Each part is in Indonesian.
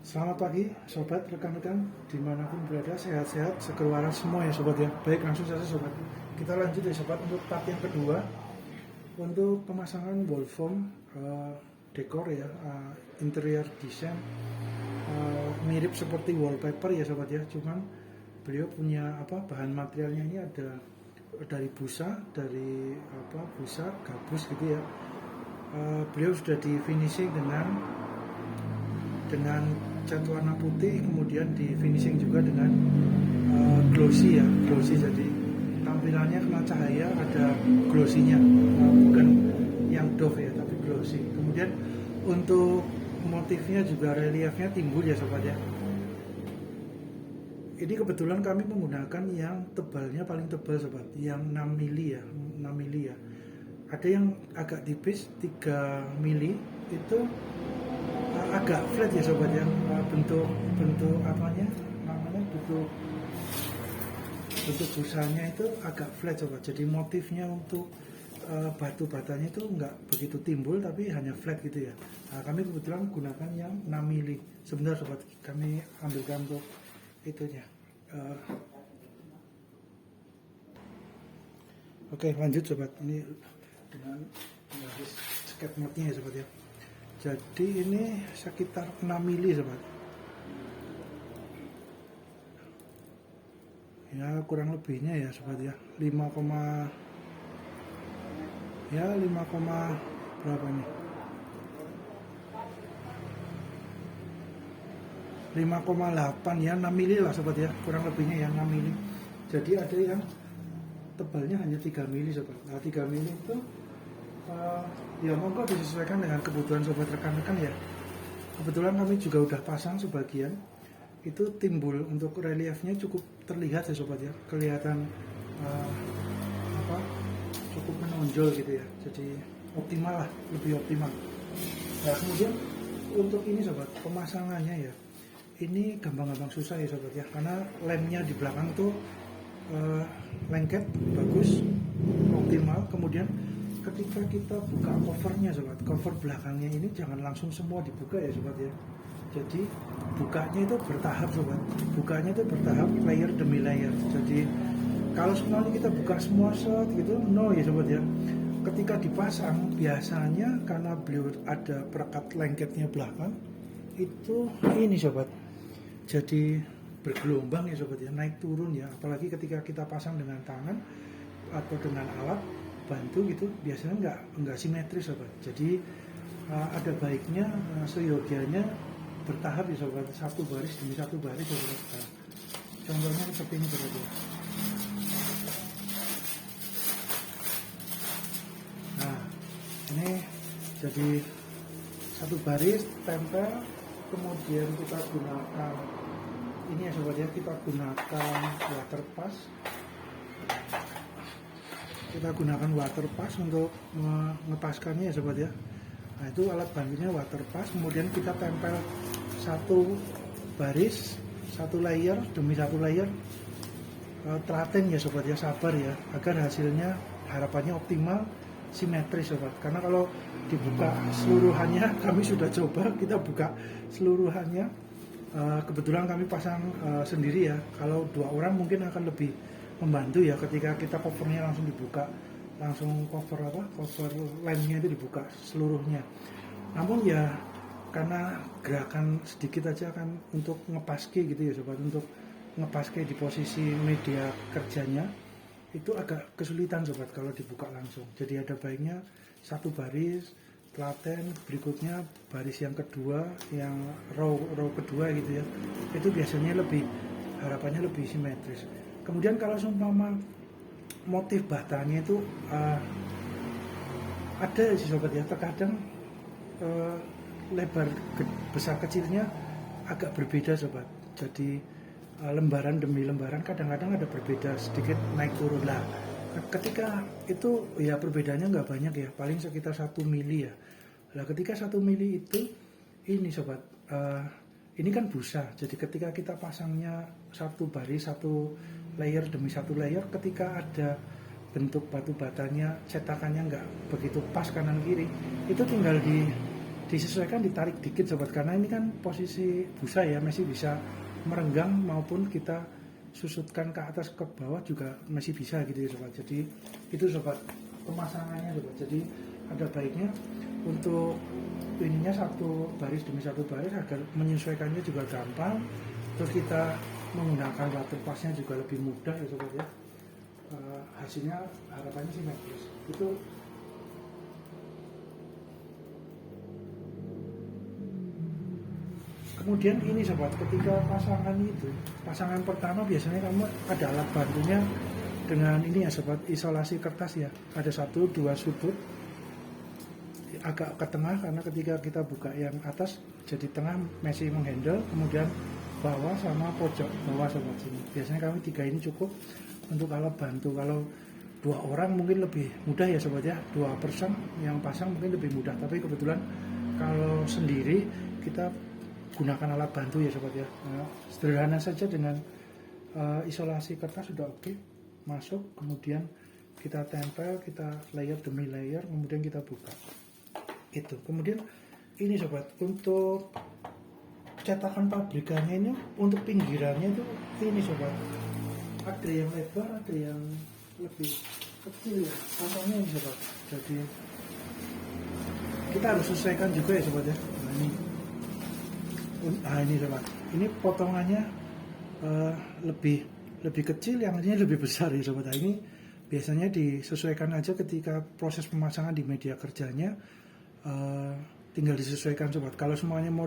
Selamat pagi sobat, rekan-rekan dimanapun berada, sehat-sehat, seger waras semua ya sobat ya. Baik, langsung saja sobat, kita lanjut ya sobat untuk part yang kedua untuk pemasangan wall foam, dekor ya, interior design, mirip seperti wallpaper ya sobat ya. Cuman beliau punya bahan materialnya ini ada dari busa, busa gabus gitu ya. Beliau sudah di finishing dengan cat warna putih, kemudian di finishing juga dengan glossy ya, glossy. Jadi tampilannya kena cahaya ada glossinya, bukan yang doff ya, tapi glossy. Kemudian untuk motifnya juga reliefnya timbul ya sobat ya. Ini kebetulan kami menggunakan yang tebalnya paling tebal sobat, yang 6 mili ya, 6 mili ya. Ada yang agak tipis 3 mili itu agak flat ya sobat ya, bentuk apanya namanya, bentuk busanya itu agak flat sobat. Jadi motifnya untuk batu batanya itu enggak begitu timbul, tapi hanya flat gitu ya. Nah, kami kebetulan gunakan yang 6 mili. Sebentar sobat, kami ambilkan untuk itunya. Oke, lanjut sobat. Ini dengan garis sketch mode-nya ya sobat ya. Jadi ini sekitar 6 mili sobat. Ya kurang lebihnya ya sobat ya. 5, berapa nih? 5,8 ya, 6 mili lah sobat ya. Kurang lebihnya ya 6 mili. Jadi ada yang tebalnya hanya 3 mili sobat. Nah 3 mili itu ya monggo disesuaikan dengan kebutuhan sobat rekan-rekan ya. Kebetulan kami juga udah pasang sebagian, itu timbul untuk reliefnya cukup terlihat ya sobat ya, kelihatan cukup menonjol gitu ya. Jadi optimal lah, lebih optimal. Nah kemudian untuk ini sobat, pemasangannya ya, ini gampang-gampang susah ya sobat ya, karena lemnya di belakang tuh lengket bagus, optimal. Kemudian ketika kita buka covernya sobat, cover belakangnya ini jangan langsung semua dibuka ya sobat ya. Jadi bukanya itu bertahap sobat, bukanya itu bertahap, layer demi layer. Jadi kalau semuanya kita buka semua set gitu, no ya sobat ya. Ketika dipasang biasanya karena beliau ada perekat lengketnya belakang, itu ini sobat, jadi bergelombang ya sobat ya, naik turun ya. Apalagi ketika kita pasang dengan tangan atau dengan alat bantu gitu, biasanya nggak simetris sobat. Jadi ada baiknya seyogianya bertahap ya sobat, satu baris demi satu baris sobat. Contohnya seperti ini sobat ya. Nah ini jadi satu baris tempel, kemudian kita gunakan ini ya sobat ya, kita gunakan water pass. Kita gunakan water pass untuk mengepaskannya ya sobat ya. Nah itu alat bantunya water pass, kemudian kita tempel satu baris, satu layer demi satu layer. Telaten ya sobat ya, sabar ya, agar hasilnya harapannya optimal, simetris sobat. Karena kalau dibuka seluruhannya, kami sudah coba, kita buka seluruhannya, kebetulan kami pasang sendiri ya. Kalau 2 orang mungkin akan lebih membantu ya, ketika kita covernya langsung dibuka, langsung cover lemnya itu dibuka seluruhnya. Namun ya karena gerakan sedikit aja kan untuk ngepaske gitu ya sobat, untuk ngepaske di posisi media kerjanya itu agak kesulitan sobat kalau dibuka langsung. Jadi ada baiknya satu baris telaten, berikutnya baris yang kedua, yang row kedua gitu ya, itu biasanya harapannya lebih simetris. Kemudian kalau seumpama motif batanya itu ada sih sobat ya, terkadang lebar besar kecilnya agak berbeda sobat. Jadi lembaran demi lembaran kadang-kadang ada berbeda sedikit, naik turun lah. Ketika itu ya perbedaannya nggak banyak ya, paling sekitar 1 mili ya. Nah ketika 1 mili itu ini sobat, ini kan busa. Jadi ketika kita pasangnya satu baris, satu layer demi satu layer, ketika ada bentuk batu batanya, cetakannya nggak begitu pas kanan kiri, itu tinggal disesuaikan, ditarik dikit sobat, karena ini kan posisi busa ya, masih bisa merenggang maupun kita susutkan ke atas ke bawah juga masih bisa gitu ya sobat. Jadi itu sobat pemasangannya sobat. Jadi ada baiknya untuk ininya satu baris demi satu baris agar menyesuaikannya juga gampang, terus kita menggunakan water passnya juga lebih mudah ya sobat ya. Hasilnya harapannya sih bagus. Itu kemudian ini sobat, ketika pasangan pertama biasanya kamu ada alat bantunya dengan ini ya sobat, isolasi kertas ya, ada 1-2 sudut agak ke tengah, karena ketika kita buka yang atas jadi tengah masih menghandle, kemudian bawah sama pojok bawah sobat sini. Biasanya kami 3 ini cukup untuk alat bantu. Kalau 2 orang mungkin lebih mudah ya sobat ya, 2 person yang pasang mungkin lebih mudah, tapi kebetulan kalau sendiri kita gunakan alat bantu ya sobat ya. Nah, sederhana saja dengan isolasi kertas sudah oke. Masuk, kemudian kita tempel, kita layer demi layer, kemudian kita buka. Itu. Kemudian ini sobat, untuk cetakan pabrikannya ini, untuk pinggirannya itu ini sobat, ada yang lebar, ada yang lebih kecil ya. Contohnya ini sobat. Jadi kita harus sesuaikan juga ya sobat ya. Nah ini sobat, ini potongannya lebih kecil, yang ini lebih besar ya sobat. Nah, ini biasanya disesuaikan aja ketika proses pemasangan di media kerjanya, tinggal disesuaikan sobat. Kalau semuanya mau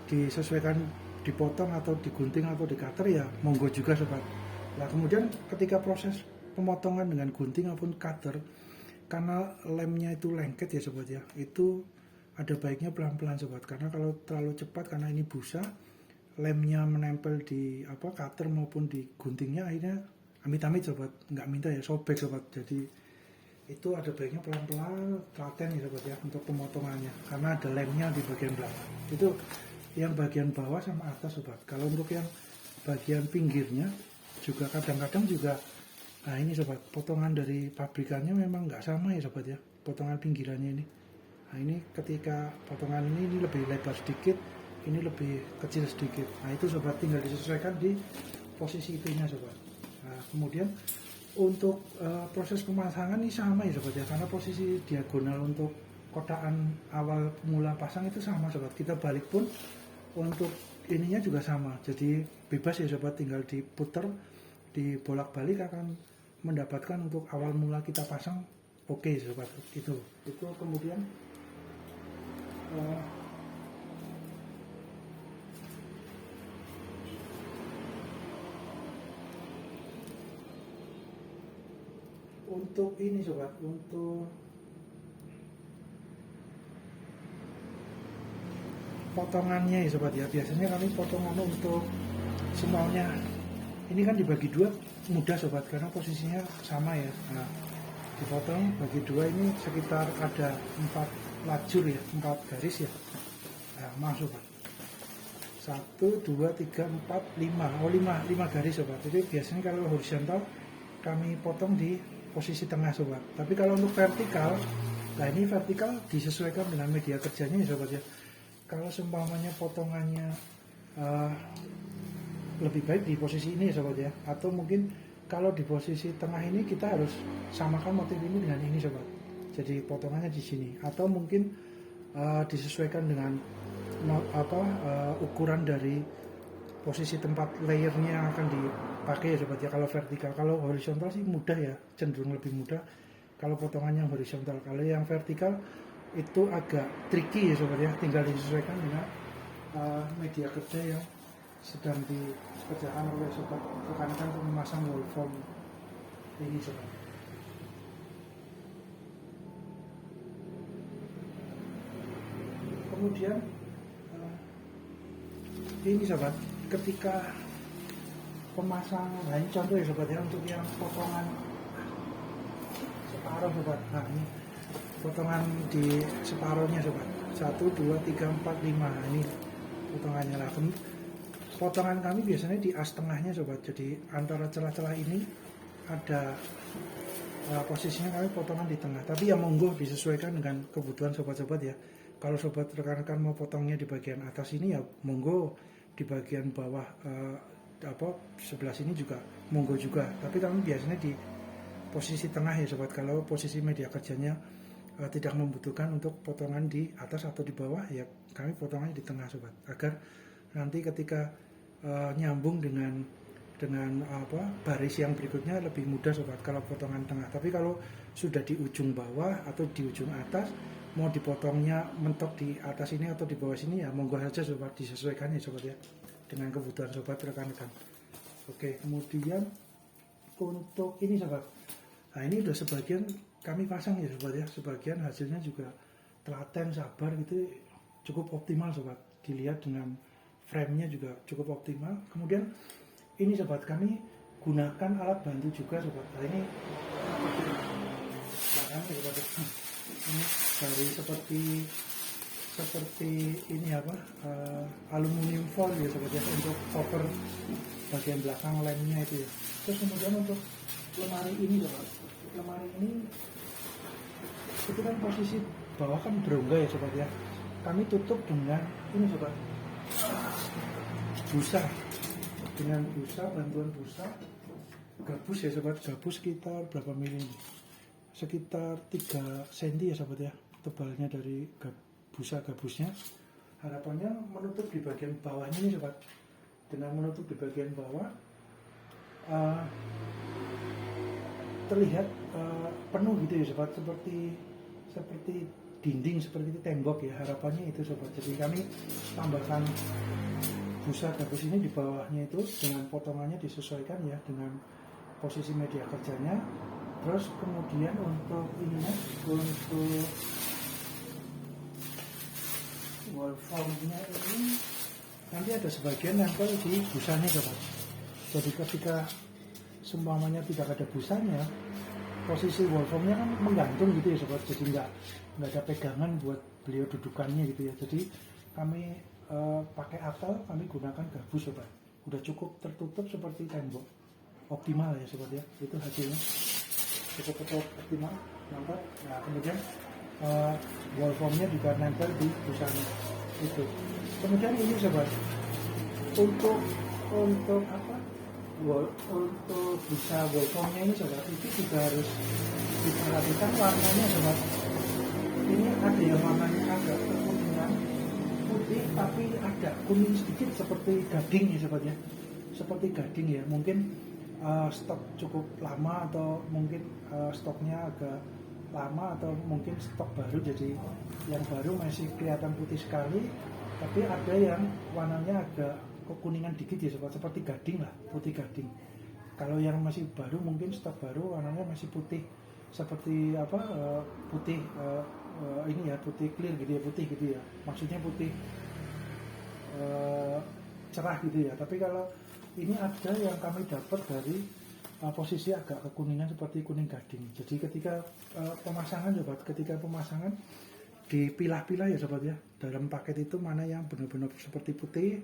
disesuaikan, dipotong atau digunting atau di cutter ya monggo juga sobat. Nah kemudian ketika proses pemotongan dengan gunting maupun cutter, karena lemnya itu lengket ya sobat ya, itu ada baiknya pelan-pelan sobat, karena kalau terlalu cepat, karena ini busa, lemnya menempel di cutter maupun di guntingnya, akhirnya amit-amit sobat, nggak minta ya sobek sobat. Jadi itu ada baiknya pelan-pelan, telaten ya sobat ya untuk pemotongannya, karena ada lemnya di bagian belakang. Itu yang bagian bawah sama atas sobat. Kalau untuk yang bagian pinggirnya juga kadang-kadang juga, nah ini sobat, potongan dari pabrikannya memang nggak sama ya sobat ya, potongan pinggirannya ini. Nah ini ketika potongan ini lebih lebar sedikit, ini lebih kecil sedikit. Nah itu sobat tinggal disesuaikan di posisi itunya sobat. Nah kemudian untuk proses pemasangan ini sama ya sobat ya, karena posisi diagonal untuk kotakan awal mula pasang itu sama sobat. Kita balik pun untuk ininya juga sama. Jadi bebas ya sobat, tinggal diputer, dibolak-balik akan mendapatkan untuk awal mula kita pasang. Oke sobat, itu kemudian untuk ini sobat, untuk potongannya ya sobat ya, biasanya kami potongan untuk semuanya ini kan dibagi 2 mudah sobat, karena posisinya sama ya. Nah dipotong bagi 2 ini sekitar ada 4 lajur ya, 4 garis ya. Nah masuk sobat, 1, 2, 3, 4, 5 garis sobat. Jadi biasanya kalau horizontal kami potong di posisi tengah sobat, tapi kalau untuk vertikal, nah ini vertikal disesuaikan dengan media kerjanya ya sobat ya. Kalau seumpamanya potongannya lebih baik di posisi ini ya sobat ya, atau mungkin kalau di posisi tengah ini kita harus samakan motif ini dengan ini sobat, jadi potongannya di sini, atau mungkin disesuaikan dengan ukuran dari posisi tempat layernya yang akan dipakai ya sobat ya. Kalau vertikal, kalau horizontal sih mudah ya, cenderung lebih mudah kalau potongannya horizontal. Kalau yang vertikal itu agak tricky ya sobat ya, tinggal disesuaikan dengan media kerja yang sedang dikerjakan oleh sobat rekan-rekan untuk memasang wall form ini sobat. Kemudian ini sobat, ketika pemasang, nah ini contoh ya sobat ya, untuk yang potongan separuh sobat. Nah ini potongan di separuhnya sobat, 1, 2, 3, 4, 5, nah, ini potongannya lah. Potongan kami biasanya di as tengahnya sobat, jadi antara celah-celah ini ada posisinya kami potongan di tengah, tapi ya monggo disesuaikan dengan kebutuhan sobat-sobat ya. Kalau sobat rekan-rekan mau potongnya di bagian atas ini ya monggo, di bagian bawah sebelah sini juga monggo juga, tapi kami biasanya di posisi tengah ya sobat. Kalau posisi media kerjanya tidak membutuhkan untuk potongan di atas atau di bawah, ya kami potongannya di tengah sobat, agar nanti ketika nyambung dengan baris yang berikutnya lebih mudah sobat kalau potongan tengah. Tapi kalau sudah di ujung bawah atau di ujung atas, mau dipotongnya mentok di atas ini atau di bawah sini, ya monggo saja sobat, disesuaikan ya sobat ya, dengan kebutuhan sobat rekan-rekan. Oke, kemudian untuk ini sobat, nah ini udah sebagian kami pasang ya sobat ya, sebagian hasilnya juga telaten, sabar gitu, cukup optimal sobat, dilihat dengan frame-nya juga cukup optimal. Kemudian ini sobat, kami gunakan alat bantu juga sobat. Nah ini belakangnya sobat, ini dari seperti ini aluminium foil ya sobat ya, untuk cover bagian belakang lemnya itu ya. Terus kemudian untuk lemari ini sobat, lemari ini itu kan posisi bawah kan berongga ya sobat ya, kami tutup dengan ini sobat, busa, dengan busa, bantuan busa gabus ya sobat. Gabus sekitar berapa mili, sekitar 3 cm ya sobat ya, tebalnya dari busa gabusnya. Harapannya menutup di bagian bawahnya ini sobat. Dengan menutup di bagian bawah terlihat penuh gitu ya sobat, seperti dinding, seperti tembok ya, harapannya itu sobat. Jadi kami tambahkan busa gabus ini di bawahnya itu, dengan potongannya disesuaikan ya dengan posisi media kerjanya. Terus kemudian untuk ininya, untuk wall formnya ini nanti ada sebagian nempel di busanya sobat. Jadi ketika semuanya tidak ada busanya, posisi wall formnya kan menggantung gitu ya sobat, jadi nggak ada pegangan buat beliau dudukannya gitu ya. Jadi kami pakai apel, kami gunakan gabus sobat, udah cukup tertutup seperti tembok, optimal ya sobat ya, itu hasilnya cukup optimal, mantap. Nah kemudian wall formnya juga nempel di busanya itu. Kemudian ini sobat, untuk busa wall formnya ini sobat, itu juga harus diperhatikan warnanya sobat. Ini ada yang warnanya agak kekuningan putih, tapi agak kuning sedikit seperti gading ya sobat ya, seperti gading ya. Mungkin stok cukup lama, atau mungkin stoknya agak lama, atau mungkin stok baru, jadi yang baru masih kelihatan putih sekali, tapi ada yang warnanya agak kekuningan dikit ya sobat, seperti gading lah, putih gading. Kalau yang masih baru, mungkin stok baru warnanya masih putih, seperti putih ini ya, putih clear gitu ya, putih gitu ya, maksudnya putih cerah gitu ya. Tapi kalau ini ada yang kami dapat dari posisi agak kekuningan seperti kuning gading. Jadi ketika pemasangan sobat, dipilah-pilah ya sobat ya, dalam paket itu mana yang benar-benar seperti putih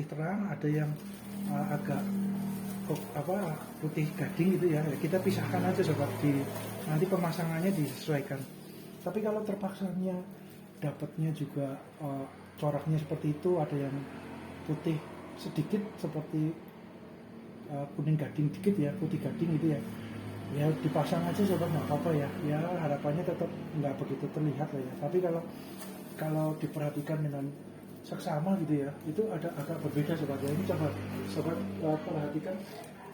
terang, ada yang agak putih gading gitu ya, kita pisahkan aja sobat, nanti pemasangannya disesuaikan. Tapi kalau terpaksanya dapatnya juga coraknya seperti itu, ada yang putih sedikit seperti kuning gading dikit ya, putih gading gitu ya, ya dipasang aja sobat, nggak apa-apa ya. Ya harapannya tetap nggak begitu terlihat lah ya. Tapi kalau diperhatikan dengan seksama gitu ya, itu ada agak berbeda sobat ya. Ini coba sobat perhatikan,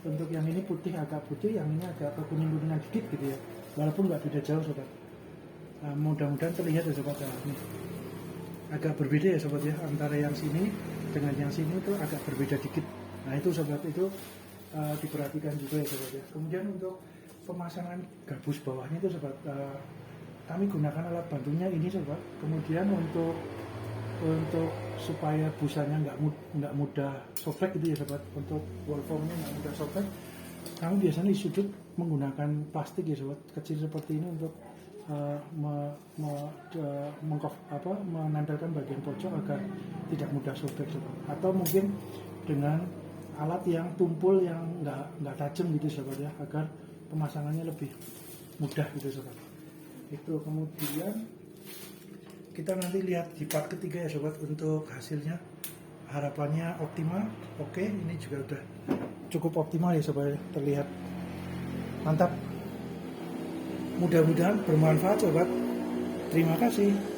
untuk yang ini putih, agak putih, yang ini agak kekuning-kuningan dikit gitu ya, walaupun nggak beda jauh sobat. Nah, mudah-mudahan terlihat ya sobat ya. Ini agak berbeda ya sobat ya, antara yang sini dengan yang sini itu agak berbeda dikit. Nah itu sobat, itu diperhatikan juga ya sobat ya. Kemudian untuk pemasangan gabus bawahnya itu sobat, kami gunakan alat bantunya ini sobat. Kemudian untuk supaya busanya nggak mudah sobek gitu ya sobat, untuk wall formnya nggak mudah sobek, kami biasanya di sudut menggunakan plastik ya sobat, kecil seperti ini, untuk menempelkan bagian pojok agar tidak mudah sobek sobat. Atau mungkin dengan alat yang tumpul yang nggak tajam gitu sobat ya, agar pemasangannya lebih mudah gitu sobat. Itu kemudian kita nanti lihat di part ketiga ya sobat untuk hasilnya. Harapannya optimal. Oke, ini juga udah cukup optimal ya sobat, terlihat mantap. Mudah-mudahan bermanfaat sobat. Terima kasih.